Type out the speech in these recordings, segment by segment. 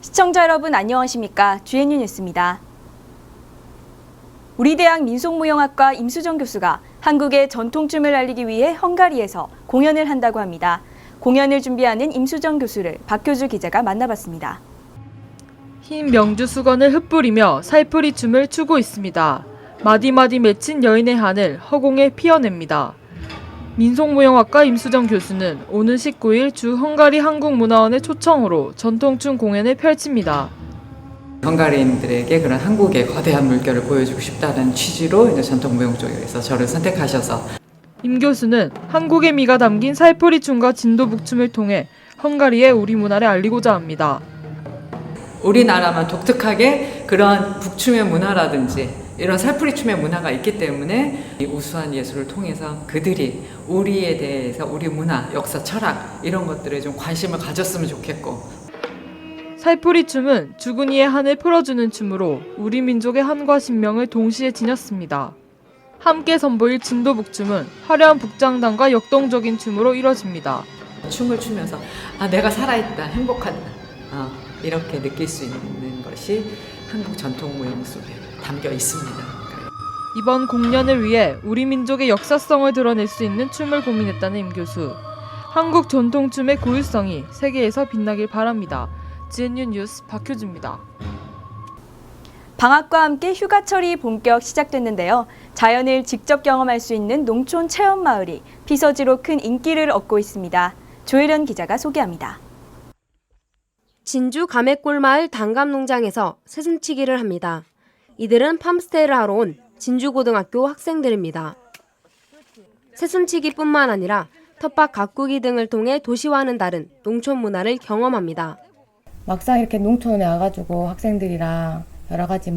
시청자 여러분 안녕하십니까? GNU 뉴스입니다. 우리 대학 민속무용학과 임수정 교수가 한국의 전통춤을 알리기 위해 헝가리에서 공연을 한다고 합니다. 공연을 준비하는 임수정 교수를 박효주 기자가 만나봤습니다. 흰 명주 수건을 흩뿌리며 살풀이 춤을 추고 있습니다. 마디마디 맺힌 여인의 한을 허공에 피어냅니다. 민속무용학과 임수정 교수는 오는 19일 주 헝가리 한국문화원의 초청으로 전통춤 공연을 펼칩니다. 헝가리인들에게 그런 한국의 거대한 물결을 보여주고 싶다는 취지로 이제 전통무용 쪽에서 저를 선택하셔서 임 교수는 한국의 미가 담긴 살풀이 춤과 진도북춤을 통해 헝가리의 우리 문화를 알리고자 합니다. 우리나라만 독특하게 그런 북춤의 문화라든지 이런 살풀이 춤의 문화가 있기 때문에 이 우수한 예술을 통해서 그들이 우리에 대해서 우리 문화, 역사, 철학 이런 것들에 좀 관심을 가졌으면 좋겠고 살풀이 춤은 죽은 이의 한을 풀어주는 춤으로 우리 민족의 한과 신명을 동시에 지녔습니다. 함께 선보일 진도북춤은 화려한 북장단과 역동적인 춤으로 이뤄집니다. 춤을 추면서 내가 살아있다, 행복하다 이렇게 느낄 수 있는 것이 한국 전통무용 속에 담겨 있습니다. 이번 공연을 위해 우리 민족의 역사성을 드러낼 수 있는 춤을 고민했다는 임 교수. 한국 전통춤의 고유성이 세계에서 빛나길 바랍니다. GNU 뉴스 박효주입니다. 방학과 함께 휴가철이 본격 시작됐는데요. 자연을 직접 경험할 수 있는 농촌 체험마을이 피서지로 큰 인기를 얻고 있습니다. 조혜련 기자가 소개합니다. 진주 감액골마을 단감농장에서 새순치기를 합니다. 이들은 팜스테이를 하러 온 진주고등학교 학생들입니다. 새순치기뿐만 아니라 텃밭 가꾸기 등을 통해 도시와는 다른 농촌 문화를 경험합니다. 막상 이렇게 농촌에 와가지고 학생들이랑 여러 가지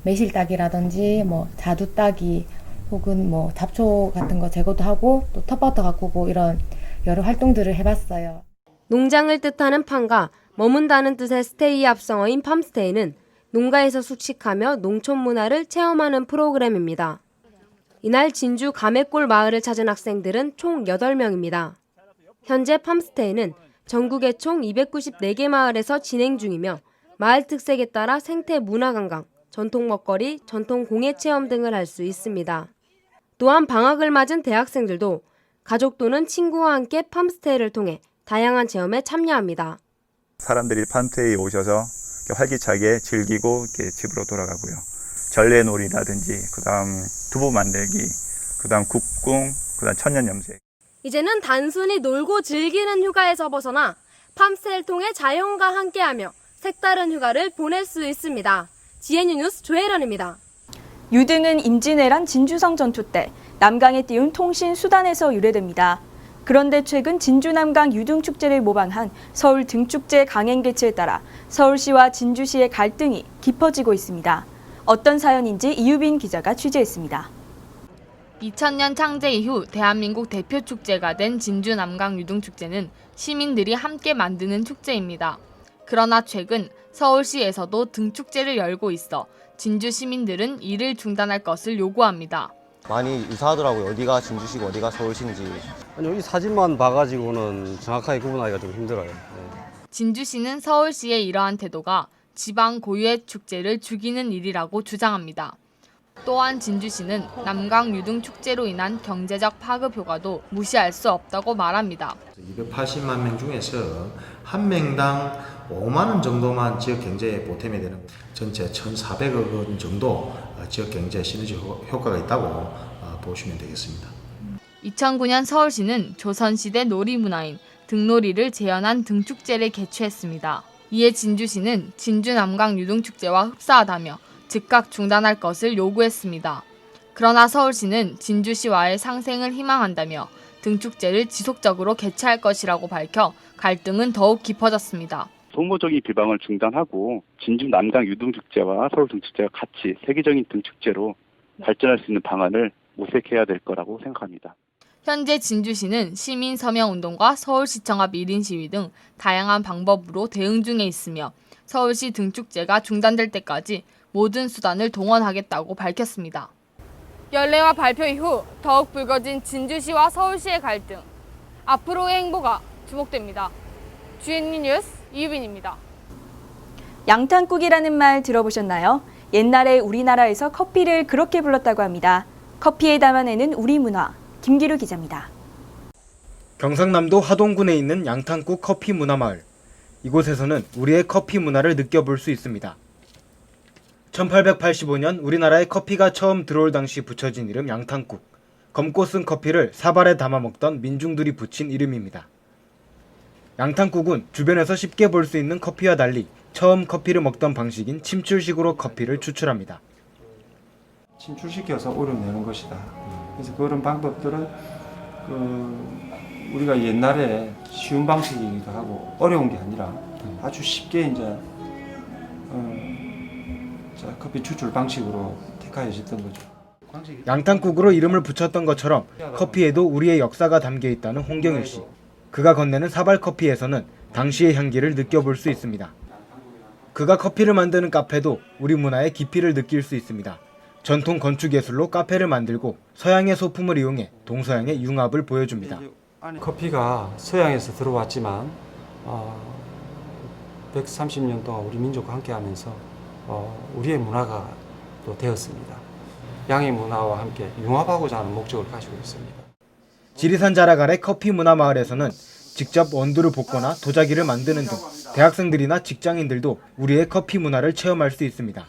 매실 따기라든지 자두 따기 혹은 잡초 같은 거 제거도 하고 또 텃밭도 가꾸고 이런 여러 활동들을 해봤어요. 농장을 뜻하는 팜과 머문다는 뜻의 스테이의 합성어인 팜스테이는 농가에서 숙식하며 농촌 문화를 체험하는 프로그램입니다. 이날 진주 감액골 마을을 찾은 학생들은 총 8명입니다. 현재 팜스테이는 전국의 총 294개 마을에서 진행 중이며 마을 특색에 따라 생태 문화관광, 전통 먹거리, 전통 공예 체험 등을 할 수 있습니다. 또한 방학을 맞은 대학생들도 가족 또는 친구와 함께 팜스테이를 통해 다양한 체험에 참여합니다. 사람들이 팜스테이에 오셔서 활기차게 즐기고 이렇게 집으로 돌아가고요. 전래놀이라든지 그다음 두부 만들기, 그다음 국궁, 그다음 천년염색. 이제는 단순히 놀고 즐기는 휴가에서 벗어나 팜스테이를 통해 자연과 함께하며 색다른 휴가를 보낼 수 있습니다. GNU 뉴스 조혜련입니다. 유등은 임진왜란 진주성 전투 때 남강에 띄운 통신 수단에서 유래됩니다. 그런데 최근 진주 남강 유등축제를 모방한 서울 등축제 강행 개최에 따라 서울시와 진주시의 갈등이 깊어지고 있습니다. 어떤 사연인지 이유빈 기자가 취재했습니다. 2000년 창제 이후 대한민국 대표 축제가 된 진주 남강 유등축제는 시민들이 함께 만드는 축제입니다. 그러나 최근 서울시에서도 등축제를 열고 있어 진주 시민들은 이를 중단할 것을 요구합니다. 많이 이상하더라고요. 어디가 진주시고 어디가 서울시인지. 아니, 여기 사진만 봐가지고는 정확하게 구분하기가 좀 힘들어요. 네. 진주시는 서울시의 이러한 태도가 지방 고유의 축제를 죽이는 일이라고 주장합니다. 또한 진주시는 남강 유등 축제로 인한 경제적 파급 효과도 무시할 수 없다고 말합니다. 280만 명 중에서 한 명당 5만 원 정도만 지역 경제에 보탬이 되는 전체 1,400억 원 정도 지역 경제 시너지 효과가 있다고 보시면 되겠습니다. 2009년 서울시는 조선시대 놀이문화인 등놀이를 재현한 등축제를 개최했습니다. 이에 진주시는 진주 남강 유등축제와 흡사하다며 즉각 중단할 것을 요구했습니다. 그러나 서울시는 진주시와의 상생을 희망한다며 등축제를 지속적으로 개최할 것이라고 밝혀 갈등은 더욱 깊어졌습니다. 소모적인 비방을 중단하고 진주 남강 유등축제와 서울 등축제가 같이 세계적인 등축제로 발전할 수 있는 방안을 모색해야 될 거라고 생각합니다. 현재 진주시는 시민 서명운동과 서울시청 앞 1인 시위 등 다양한 방법으로 대응 중에 있으며 서울시 등축제가 중단될 때까지 모든 수단을 동원하겠다고 밝혔습니다. 연례와 발표 이후 더욱 불거진 진주시와 서울시의 갈등. 앞으로의 행보가 주목됩니다. GNU 뉴스 이유빈입니다. 양탄국이라는 말 들어보셨나요? 옛날에 우리나라에서 커피를 그렇게 불렀다고 합니다. 커피에 담아내는 우리 문화, 김기루 기자입니다. 경상남도 하동군에 있는 양탄국 커피 문화마을. 이곳에서는 우리의 커피 문화를 느껴볼 수 있습니다. 1885년 우리나라에 커피가 처음 들어올 당시 붙여진 이름 양탄국. 검고 쓴 커피를 사발에 담아 먹던 민중들이 붙인 이름입니다. 양탄국은 주변에서 쉽게 볼 수 있는 커피와 달리 처음 커피를 먹던 방식인 침출식으로 커피를 추출합니다. 침출시켜서 우려내는 것이다. 그래서 그런 방법들은 우리가 옛날에 쉬운 방식이기도 하고 어려운 게 아니라 아주 쉽게 이제 커피 추출 방식으로 택하여졌던 거죠. 양탄국으로 이름을 붙였던 것처럼 커피에도 우리의 역사가 담겨 있다는 홍경일 씨. 그가 건네는 사발 커피에서는 당시의 향기를 느껴볼 수 있습니다. 그가 커피를 만드는 카페도 우리 문화의 깊이를 느낄 수 있습니다. 전통 건축 예술로 카페를 만들고 서양의 소품을 이용해 동서양의 융합을 보여줍니다. 커피가 서양에서 들어왔지만 130년 동안 우리 민족과 함께하면서 우리의 문화가 또 되었습니다. 양의 문화와 함께 융합하고자 하는 목적을 가지고 있습니다. 지리산 자락 아래 커피 문화 마을에서는 직접 원두를 볶거나 도자기를 만드는 등 대학생들이나 직장인들도 우리의 커피 문화를 체험할 수 있습니다.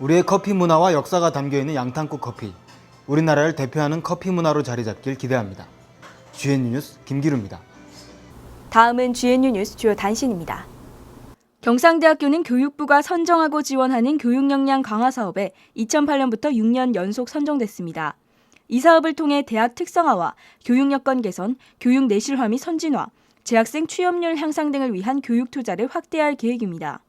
우리의 커피 문화와 역사가 담겨있는 양탄국 커피. 우리나라를 대표하는 커피 문화로 자리 잡길 기대합니다. GNU 뉴스 김기루입니다. 다음은 GNU 뉴스 주요 단신입니다. 경상대학교는 교육부가 선정하고 지원하는 교육 역량 강화 사업에 2008년부터 6년 연속 선정됐습니다. 이 사업을 통해 대학 특성화와 교육 여건 개선, 교육 내실화 및 선진화, 재학생 취업률 향상 등을 위한 교육 투자를 확대할 계획입니다.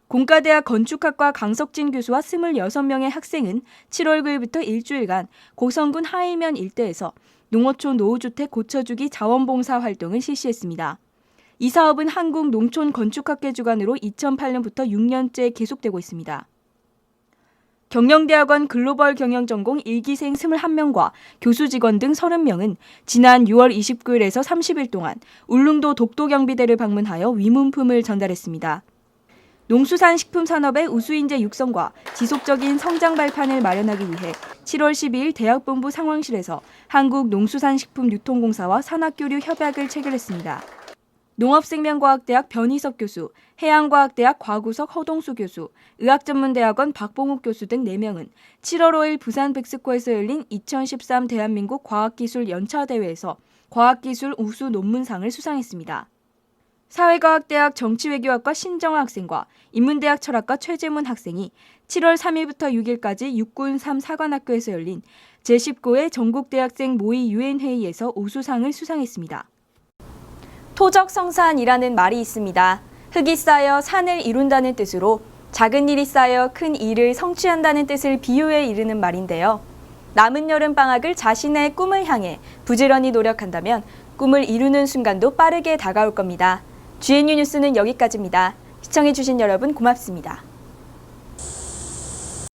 공과대학 건축학과 강석진 교수와 26명의 학생은 7월 9일부터 일주일간 고성군 하일면 일대에서 농어촌 노후주택 고쳐주기 자원봉사 활동을 실시했습니다. 이 사업은 한국농촌건축학회 주관으로 2008년부터 6년째 계속되고 있습니다. 경영대학원 글로벌 경영전공 1기생 21명과 교수 직원 등 30명은 지난 6월 29일에서 30일 동안 울릉도 독도경비대를 방문하여 위문품을 전달했습니다. 농수산식품 산업의 우수인재 육성과 지속적인 성장 발판을 마련하기 위해 7월 12일 대학본부 상황실에서 한국농수산식품유통공사와 산학교류 협약을 체결했습니다. 농업생명과학대학 변희석 교수, 해양과학대학 곽우석 허동수 교수, 의학전문대학원 박봉욱 교수 등 4명은 7월 5일 부산 백스코에서 열린 2013 대한민국 과학기술 연차대회에서 과학기술 우수 논문상을 수상했습니다. 사회과학대학 정치외교학과 신정아 학생과 인문대학 철학과 최재문 학생이 7월 3일부터 6일까지 육군 3 사관학교에서 열린 제19회 전국대학생 모의 유엔회의에서 우수상을 수상했습니다. 토적성산이라는 말이 있습니다. 흙이 쌓여 산을 이룬다는 뜻으로 작은 일이 쌓여 큰 일을 성취한다는 뜻을 비유해 이르는 말인데요. 남은 여름방학을 자신의 꿈을 향해 부지런히 노력한다면 꿈을 이루는 순간도 빠르게 다가올 겁니다. GNU 뉴스는 여기까지입니다. 시청해주신 여러분 고맙습니다.